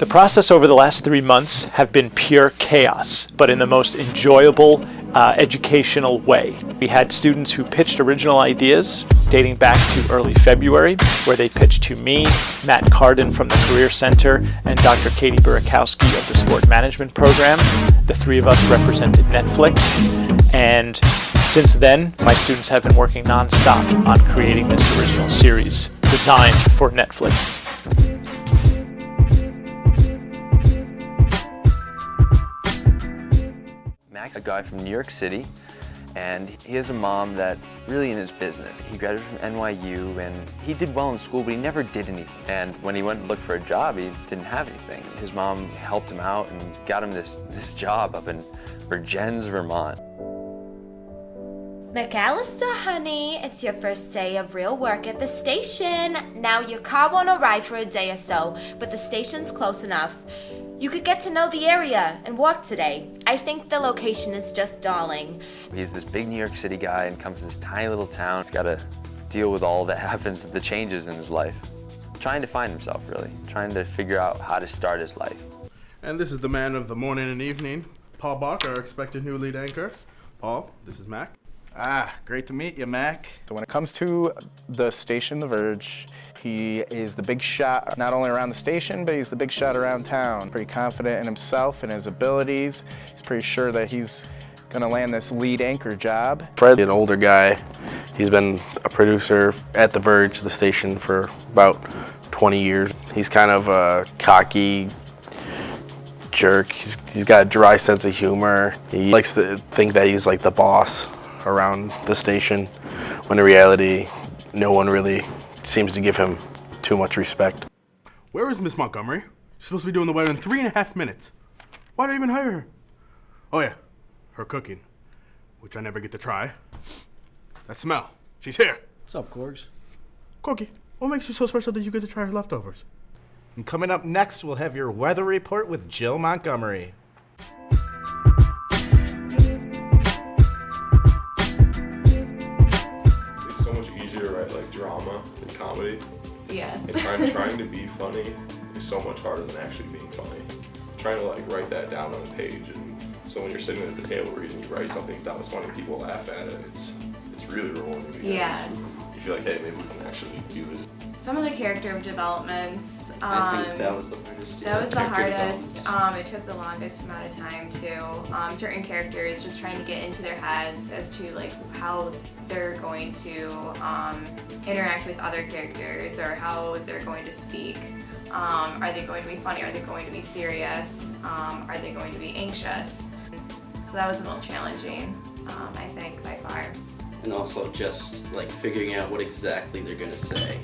The process over the last 3 months have been pure chaos, but in the most enjoyable, educational way. We had students who pitched original ideas dating back to early February, where they pitched to me, Matt Carden from the Career Center, and Dr. Katie Burakowski of the Sport Management Program. The three of us represented Netflix, and since then, my students have been working nonstop on creating this original series designed for Netflix. Mac's a guy from New York City, and he has a mom that really in his business. He graduated from NYU, and he did well in school, but he never did anything. And when he went to look for a job, he didn't have anything. His mom helped him out and got him this job up in Verge, Vermont. McAllister, honey, it's your first day of real work at the station. Now, your car won't arrive for a day or so, but the station's close enough. You could get to know the area and walk today. I think the location is just darling. He's this big New York City guy and comes to this tiny little town. He's got to deal with all that happens, the changes in his life. Trying to find himself, really. Trying to figure out how to start his life. And this is the man of the morning and evening, Paul Bach, our expected new lead anchor. Paul, this is Mac. Great to meet you, Mac. So when it comes to the station, The Verge, he is the big shot, not only around the station, but he's the big shot around town. Pretty confident in himself and his abilities. He's pretty sure that he's gonna land this lead anchor job. Fred, an older guy, he's been a producer at The Verge, the station, for about 20 years. He's kind of a cocky jerk. He's got a dry sense of humor. He likes to think that he's like the boss around the station, when in reality, no one really seems to give him too much respect. Where is Miss Montgomery? She's supposed to be doing the weather in 3.5 minutes. Why did I even hire her? Oh yeah, her cooking, which I never get to try. That smell. She's here. What's up, Corgs? Corky, what makes you so special that you get to try her leftovers? And coming up next, we'll have your weather report with Jill Montgomery. Drama and comedy. Yeah. And trying to be funny is so much harder than actually being funny. Trying to like write that down on a page, and so when you're sitting at the table reading, you write something that was funny, people laugh at it. It's really rewarding because you feel like, hey, maybe we can actually do this. Some of the character developments, I think that was the hardest. That was the hardest. It took the longest amount of time too. Certain characters, just trying to get into their heads as to like how they're going to interact with other characters or how they're going to speak. Are they going to be funny? Are they going to be serious? Are they going to be anxious? So that was the most challenging, I think, by far. And also just like figuring out what exactly they're gonna say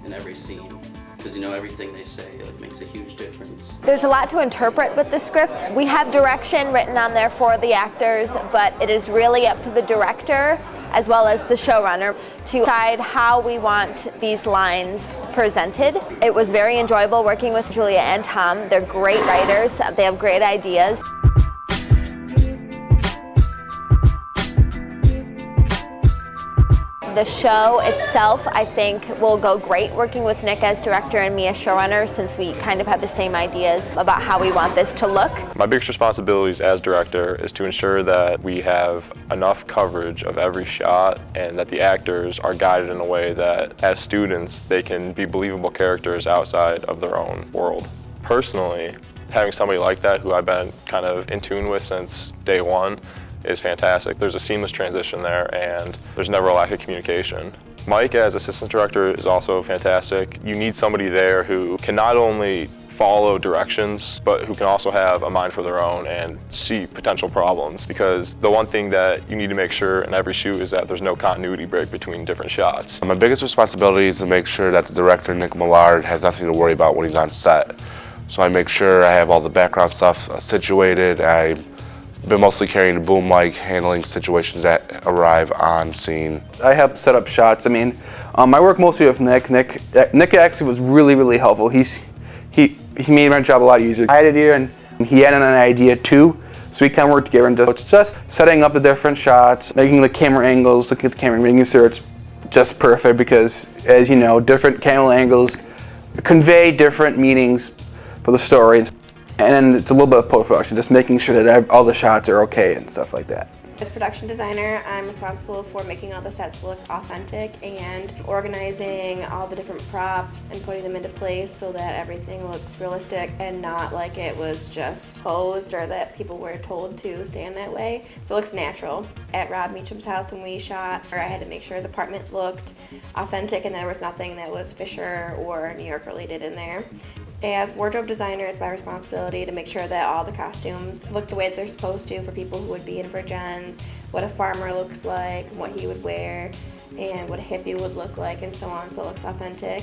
in every scene, because you know everything they say makes a huge difference. There's a lot to interpret with the script. We have direction written on there for the actors, but it is really up to the director as well as the showrunner to decide how we want these lines presented. It was very enjoyable working with Julia and Tom. They're great writers. They have great ideas. The show itself, I think, will go great working with Nick as director and me as showrunner, since we kind of have the same ideas about how we want this to look. My biggest responsibilities as director is to ensure that we have enough coverage of every shot and that the actors are guided in a way that, as students, they can be believable characters outside of their own world. Personally, having somebody like that who I've been kind of in tune with since day one is fantastic. There's a seamless transition there, and there's never a lack of communication. Mike as assistant director is also fantastic. You need somebody there who can not only follow directions, but who can also have a mind for their own and see potential problems, because the one thing that you need to make sure in every shoot is that there's no continuity break between different shots. My biggest responsibility is to make sure that the director, Nick Millard, has nothing to worry about when he's on set. So I make sure I have all the background stuff situated. I've been mostly carrying a boom mic, handling situations that arrive on scene. I helped set up shots. I mean, I work mostly with Nick. Nick actually was really helpful. He made my job a lot easier. I had an idea and he had an idea too, so we kind of worked together. And it's just setting up the different shots, making the camera angles, looking at the camera, making sure it's just perfect, because as you know, different camera angles convey different meanings for the story. And then it's a little bit of post-production, just making sure that all the shots are okay and stuff like that. As production designer, I'm responsible for making all the sets look authentic and organizing all the different props and putting them into place so that everything looks realistic and not like it was just posed or that people were told to stand that way. So it looks natural. At Rob Meacham's house when we shot, I had to make sure his apartment looked authentic and there was nothing that was Fisher or New York related in there. As wardrobe designer, it's my responsibility to make sure that all the costumes look the way that they're supposed to for people who would be in Verge, what a farmer looks like, what he would wear, and what a hippie would look like, and so on, so it looks authentic.